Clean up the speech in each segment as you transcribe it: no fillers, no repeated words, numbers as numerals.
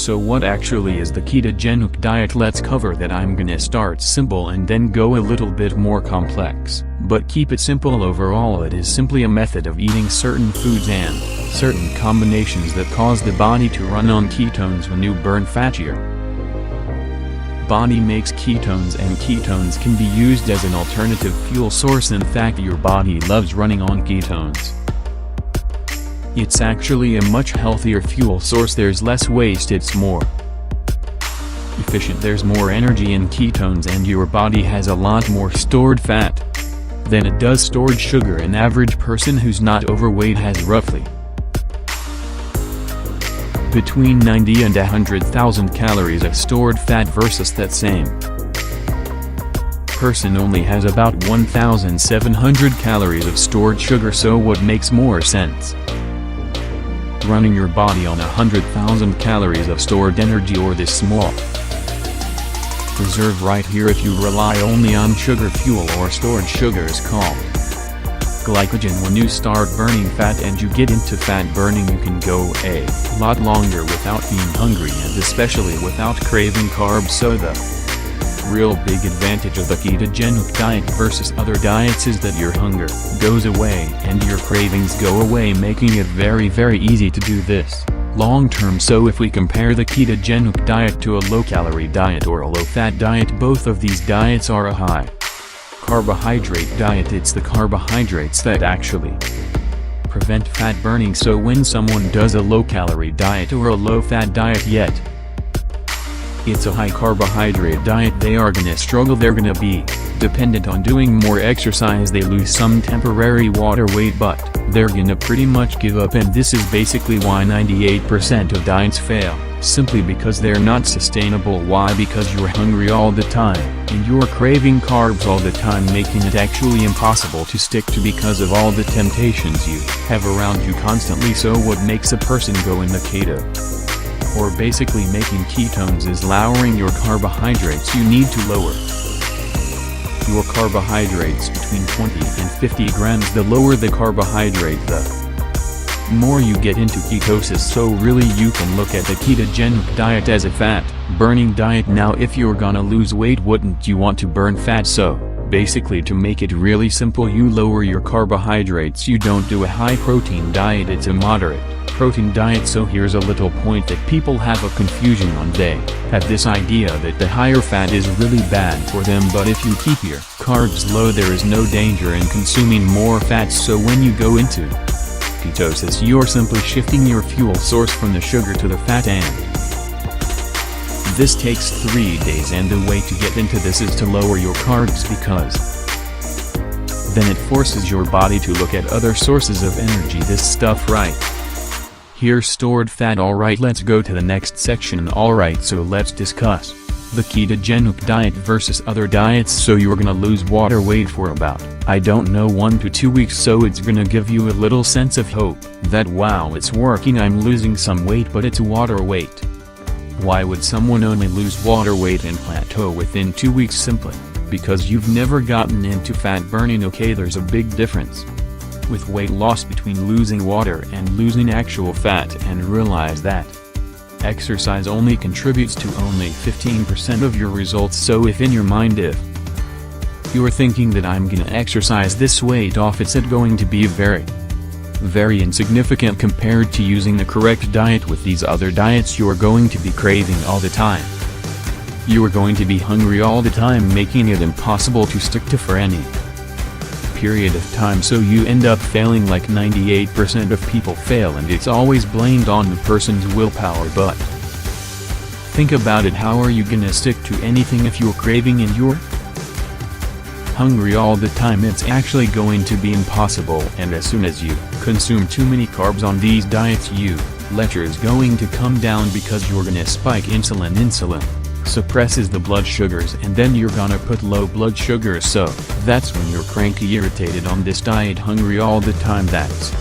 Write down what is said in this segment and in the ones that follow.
So what actually is the ketogenic diet? Let's cover that. I'm gonna start simple and then go a little bit more complex, but keep it simple. Overall, it is simply a method of eating certain foods and certain combinations that cause the body to run on ketones when you burn fat. Your body makes ketones, and ketones can be used as an alternative fuel source. In fact, your body loves running on ketones. It's actually a much healthier fuel source. There's less waste, it's more efficient, there's more energy in ketones, and your body has a lot more stored fat than it does stored sugar. An average person who's not overweight has roughly between 90 and 100,000 calories of stored fat versus that same person only has about 1,700 calories of stored sugar. So what makes more sense? Running your body on 100,000 calories of stored energy, or this small reserve right here. If you rely only on sugar fuel or stored sugar is called glycogen. When you start burning fat and you get into fat burning, you can go a lot longer without being hungry, and especially without craving carbs. So the real big advantage of the ketogenic diet versus other diets is that your hunger goes away and your cravings go away, making it very easy to do this long term. So if we compare the ketogenic diet to a low-calorie diet or a low-fat diet, both of these diets are a high carbohydrate diet. It's the carbohydrates that actually prevent fat burning. So when someone does a low-calorie diet or a low-fat diet, yet it's a high carbohydrate diet, they are gonna struggle. They're gonna be dependent on doing more exercise. They lose some temporary water weight, but they're gonna pretty much give up. And this is basically why 98% of diets fail, simply because they're not sustainable. Why? Because you're hungry all the time, and you're craving carbs all the time, making it actually impossible to stick to because of all the temptations you have around you constantly. So what makes a person go in the keto, or basically making ketones, is lowering your carbohydrates. You need to lower your carbohydrates between 20 and 50 grams. The lower the carbohydrate, the more you get into ketosis. So really you can look at the ketogenic diet as a fat burning diet. Now if you're gonna lose weight, wouldn't you want to burn fat? So basically, to make it really simple, you lower your carbohydrates. You don't do a high protein diet, it's a moderate protein diet. So here's a little point that people have a confusion on. They have this idea that the higher fat is really bad for them, but if you keep your carbs low, there is no danger in consuming more fats. So when you go into ketosis, you're simply shifting your fuel source from the sugar to the fat, and this takes 3 days. And the way to get into this is to lower your carbs, because then it forces your body to look at other sources of energy. This stuff right here, stored fat. Alright, let's go to the next section. Alright, so let's discuss the ketogenic diet versus other diets. So you're gonna lose water weight for about, I don't know, 1 to 2 weeks. So it's gonna give you a little sense of hope that wow, it's working, I'm losing some weight, but it's water weight. Why would someone only lose water weight and plateau within 2 weeks? Simply because you've never gotten into fat burning. Okay, there's a big difference with weight loss between losing water and losing actual fat, and realize that exercise only contributes to only 15% of your results. So if in your mind, if you're thinking that I'm gonna exercise this weight off, it's going to be very insignificant compared to using the correct diet. With these other diets, you're going to be craving all the time. You are going to be hungry all the time, making it impossible to stick to for any period of time. So you end up failing like 98% of people fail, and it's always blamed on the person's willpower. But think about it, how are you gonna stick to anything if you're craving and you're hungry all the time? It's actually going to be impossible. And as soon as you consume too many carbs on these diets, your lecture is going to come down, because you're gonna spike insulin. Insulin suppresses the blood sugars, and then you're gonna put low blood sugar. So that's when you're cranky, irritated on this diet, hungry all the time. That's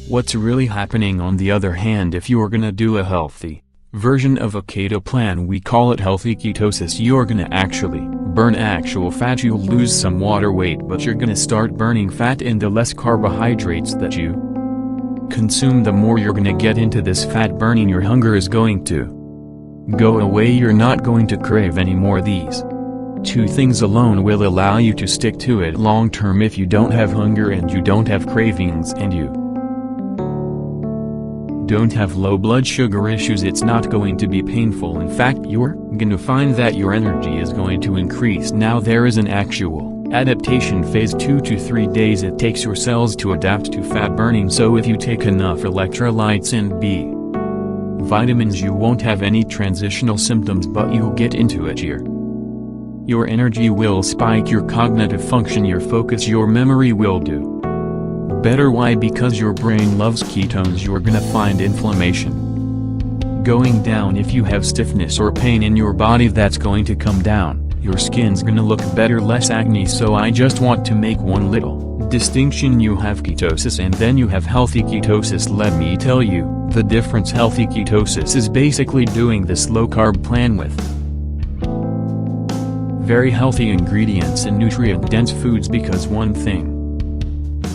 what's really happening. On the other hand, if you're gonna do a healthy version of a keto plan, we call it healthy ketosis, you're gonna actually burn actual fat. You'll lose some water weight, but you're gonna start burning fat, and the less carbohydrates that you consume, the more you're gonna get into this fat burning. Your hunger is going to Go away, you're not going to crave any more. These two things alone will allow you to stick to it long term. If you don't have hunger and you don't have cravings and you don't have low blood sugar issues, it's not going to be painful. In fact, you're gonna find that your energy is going to increase. Now there is an actual adaptation phase, 2 to 3 days it takes your cells to adapt to fat burning. So if you take enough electrolytes and B vitamins, you won't have any transitional symptoms, but you'll get into it here. Your energy will spike, your cognitive function, your focus, your memory will do better. Why? Because your brain loves ketones. You're gonna find inflammation going down. If you have stiffness or pain in your body, that's going to come down. Your skin's gonna look better, less acne. So I just want to make one little distinction. You have ketosis and then you have healthy ketosis. Let me tell you the difference. Healthy ketosis is basically doing this low carb plan with very healthy ingredients and nutrient dense foods, because one thing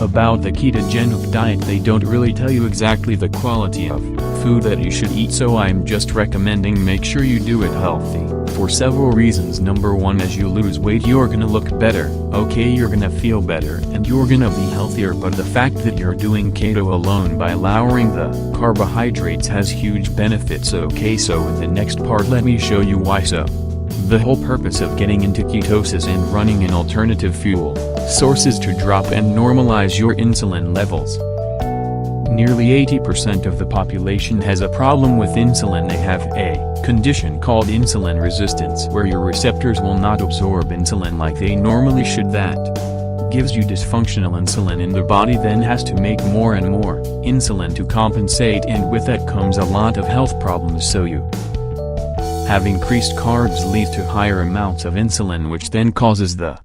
about the ketogenic diet, they don't really tell you exactly the quality of food that you should eat. So I'm just recommending make sure you do it healthy for several reasons. Number one, as you lose weight you're gonna look better, okay, you're gonna feel better and you're gonna be healthier. But the fact that you're doing keto alone by lowering the carbohydrates has huge benefits, okay? So in the next part let me show you why. So the whole purpose of getting into ketosis and running an alternative fuel source is to drop and normalize your insulin levels. Nearly 80% of the population has a problem with insulin. They have a condition called insulin resistance, where your receptors will not absorb insulin like they normally should. That gives you dysfunctional insulin, and the body then has to make more and more insulin to compensate, and with that comes a lot of health problems. So you have increased carbs leads to higher amounts of insulin, which then causes the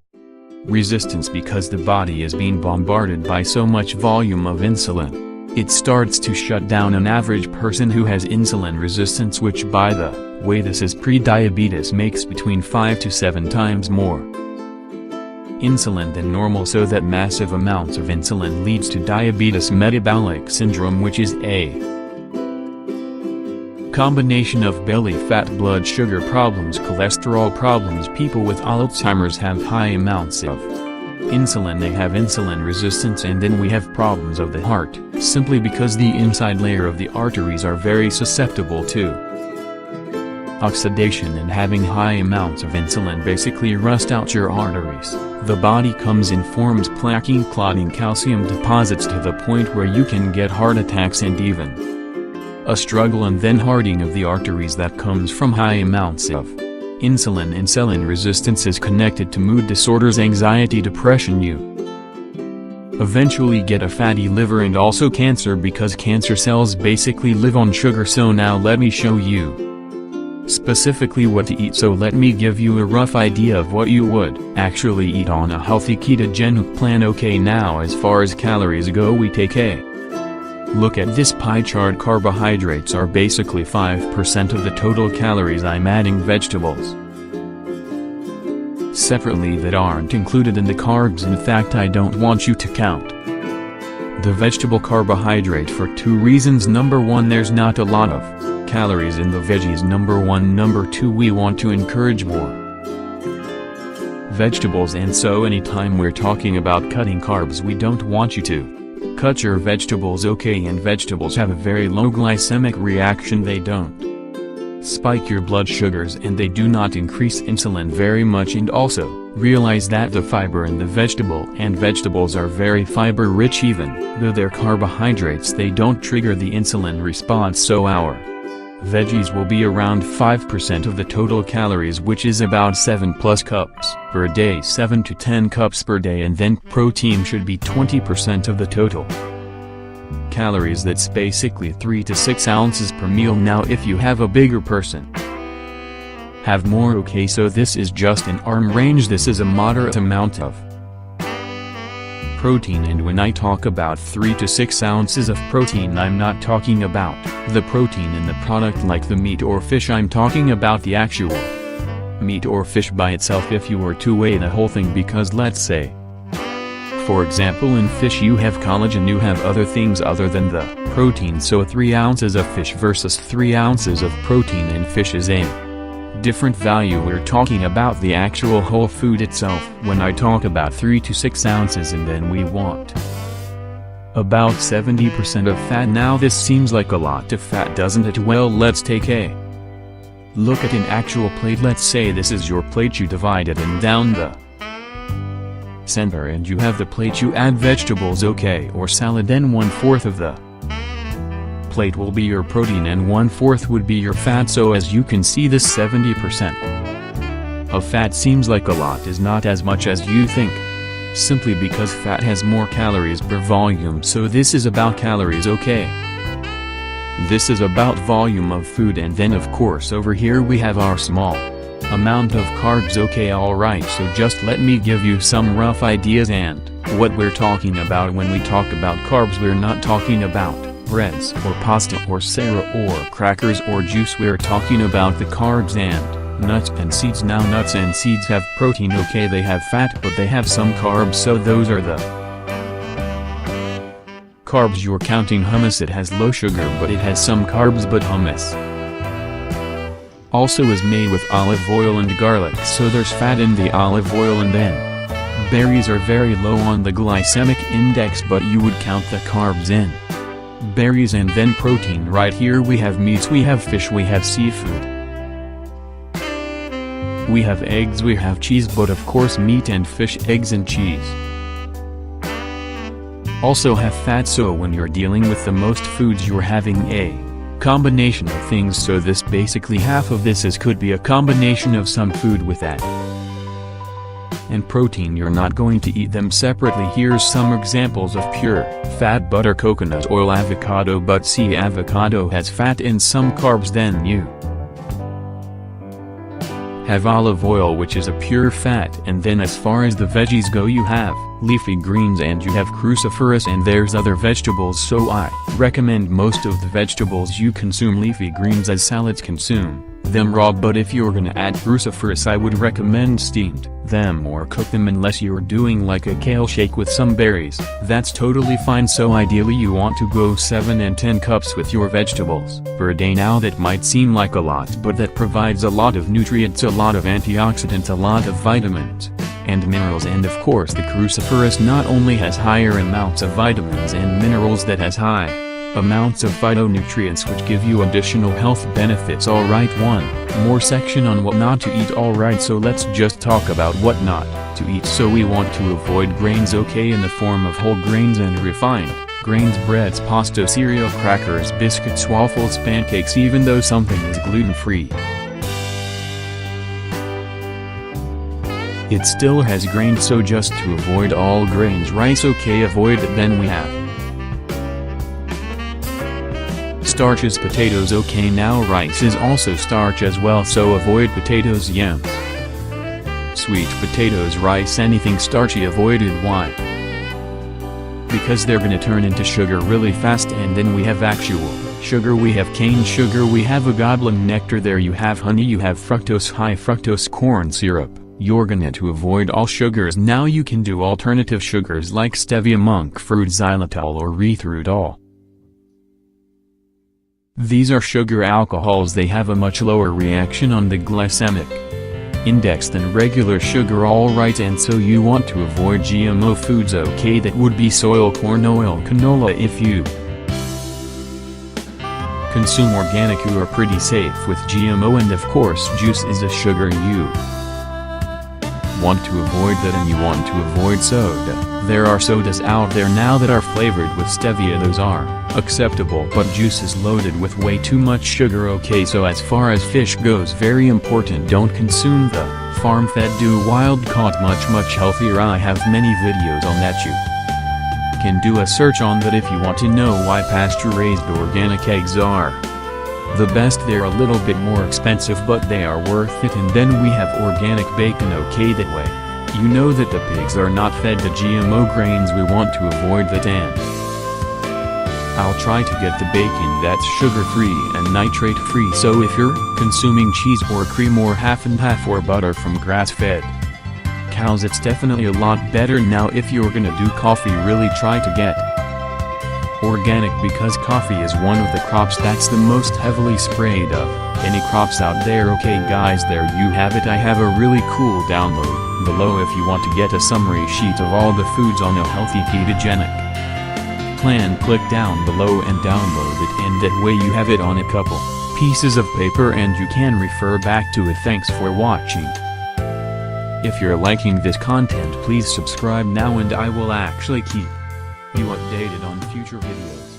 resistance because the body is being bombarded by so much volume of insulin. It starts to shut down an average person who has insulin resistance, which by the way this is pre-diabetes, makes between 5 to 7 times more insulin than normal. So that massive amounts of insulin leads to diabetes metabolic syndrome, which is a combination of belly fat, blood sugar problems, cholesterol problems. People with Alzheimer's have high amounts of insulin, they have insulin resistance, and then we have problems of the heart, simply because the inside layer of the arteries are very susceptible to oxidation, and having high amounts of insulin basically rust out your arteries. The body comes in, forms plaque, clotting calcium deposits to the point where you can get heart attacks and even a struggle and then hardening of the arteries that comes from high amounts of insulin. Insulin resistance is connected to mood disorders, anxiety, depression. You eventually get a fatty liver and also cancer, because cancer cells basically live on sugar. So now let me show you specifically what to eat. So let me give you a rough idea of what you would actually eat on a healthy ketogenic plan. Okay, now as far as calories go, we take a look at this pie chart. Carbohydrates are basically 5% of the total calories. I'm adding vegetables separately that aren't included in the carbs. In fact, I don't want you to count the vegetable carbohydrate for 2 reasons. Number 1, there's not a lot of calories in the veggies. Number 1. Number 2, we want to encourage more vegetables, and so anytime we're talking about cutting carbs, we don't want you to cut your vegetables, okay? And vegetables have a very low glycemic reaction. They don't spike your blood sugars and they do not increase insulin very much. And also, realize that the fiber in the vegetable, and vegetables are very fiber rich, even though they're carbohydrates, they don't trigger the insulin response. So our veggies will be around 5% of the total calories, which is about 7+ cups per day, 7 to 10 cups per day. And then protein should be 20% of the total calories. That's basically 3 to 6 ounces per meal. Now if you have a bigger person, have more, okay? So this is just an arm range. This is a moderate amount of protein, and when I talk about 3 to 6 ounces of protein, I'm not talking about the protein in the product like the meat or fish. I'm talking about the actual meat or fish by itself. If you were to weigh the whole thing, because let's say For example, in fish you have collagen, you have other things other than the protein, so 3 ounces of fish versus 3 ounces of protein in fish is a different value. We're talking about the actual whole food itself when I talk about 3 to 6 ounces, and then we want about 70% of fat. Now this seems like a lot of fat, doesn't it? Well, let's take a look at an actual plate. Let's say this is your plate, you divide it in down the center and you have the plate, you add vegetables, okay, or salad, then 1/4 of the plate will be your protein and 1/4 would be your fat. So as you can see, this 70% of fat seems like a lot, is not as much as you think, simply because fat has more calories per volume. So this is about calories, okay? This is about volume of food, and then of course over here we have our small amount of carbs, okay? Alright, so just let me give you some rough ideas and what we're talking about. When we talk about carbs, we're not talking about breads or pasta or syrup or crackers or juice. We're talking about the carbs and nuts and seeds. Now nuts and seeds have protein, okay, they have fat, but they have some carbs, so those are the carbs. You're counting hummus, it has low sugar but it has some carbs, but hummus also is made with olive oil and garlic, so there's fat in the olive oil. And then berries are very low on the glycemic index, but you would count the carbs in berries. And then protein, right here we have meats, we have fish, we have seafood, we have eggs, we have cheese, but of course meat and fish, eggs and cheese also have fat. So when you're dealing with the most foods, you're having a combination of things. So this basically half of this could be a combination of some food with that and protein. You're not going to eat them separately. Here's some examples of pure fat: butter, coconut oil, avocado. But see, avocado has fat and some carbs. Then you have olive oil, which is a pure fat. And then as far as the veggies go, you have leafy greens and you have cruciferous, and there's other vegetables. So I recommend most of the vegetables you consume leafy greens as salads, consume them raw, but if you're gonna add cruciferous, I would recommend steamed them or cook them, unless you're doing like a kale shake with some berries. That's totally fine. So ideally you want to go 7 and 10 cups with your vegetables per day. Now that might seem like a lot, but that provides a lot of nutrients, a lot of antioxidants, a lot of vitamins and minerals. And of course the cruciferous not only has higher amounts of vitamins and minerals, that has high amounts of phytonutrients which give you additional health benefits. Alright, one more section on what not to eat. Alright, so let's just talk about what not to eat. So we want to avoid grains, okay, in the form of whole grains and refined grains, breads, pasta, cereal, crackers, biscuits, waffles, pancakes, even though something is gluten-free, it still has grains. So just to avoid all grains, rice, okay, avoid it. Then we have starches, potatoes, okay, now rice is also starch as well, so avoid potatoes, yams, sweet potatoes, rice, anything starchy avoided. Why? Because they're gonna turn into sugar really fast. And then we have actual sugar, we have cane sugar, we have agave nectar, there you have honey, you have fructose, high fructose corn syrup. You're gonna to avoid all sugars. Now you can do alternative sugars like stevia, monk fruit, xylitol, or erythritol. These are sugar alcohols. They have a much lower reaction on the glycemic index than regular sugar. Alright, and so you want to avoid GMO foods, okay, that would be soy, corn oil, canola. If you consume organic, you are pretty safe with GMO. And of course juice is a sugar, you want to avoid that. And you want to avoid soda. There are sodas out there now that are flavored with stevia, those are acceptable, but juice is loaded with way too much sugar, okay. So as far as fish goes, very important, don't consume the farm-fed, do wild-caught, much healthier. I have many videos on that, you can do a search on that if you want to know why pasture-raised organic eggs are the best. They're a little bit more expensive, but they are worth it. And then we have organic bacon, okay, that way you know that the pigs are not fed the GMO grains. We want to avoid that, and I'll try to get the bacon that's sugar-free and nitrate-free. So if you're consuming cheese or cream or half and half, or butter from grass-fed cows, it's definitely a lot better. Now if you're gonna do coffee, really try to get organic, because coffee is one of the crops that's the most heavily sprayed of any crops out there. Okay guys, there you have it. I have a really cool download below if you want to get a summary sheet of all the foods on a healthy ketogenic plan. Click down below and download it, and that way you have it on a couple pieces of paper and you can refer back to it. Thanks for watching. If you're liking this content, please subscribe now and I will actually keep you updated on future videos.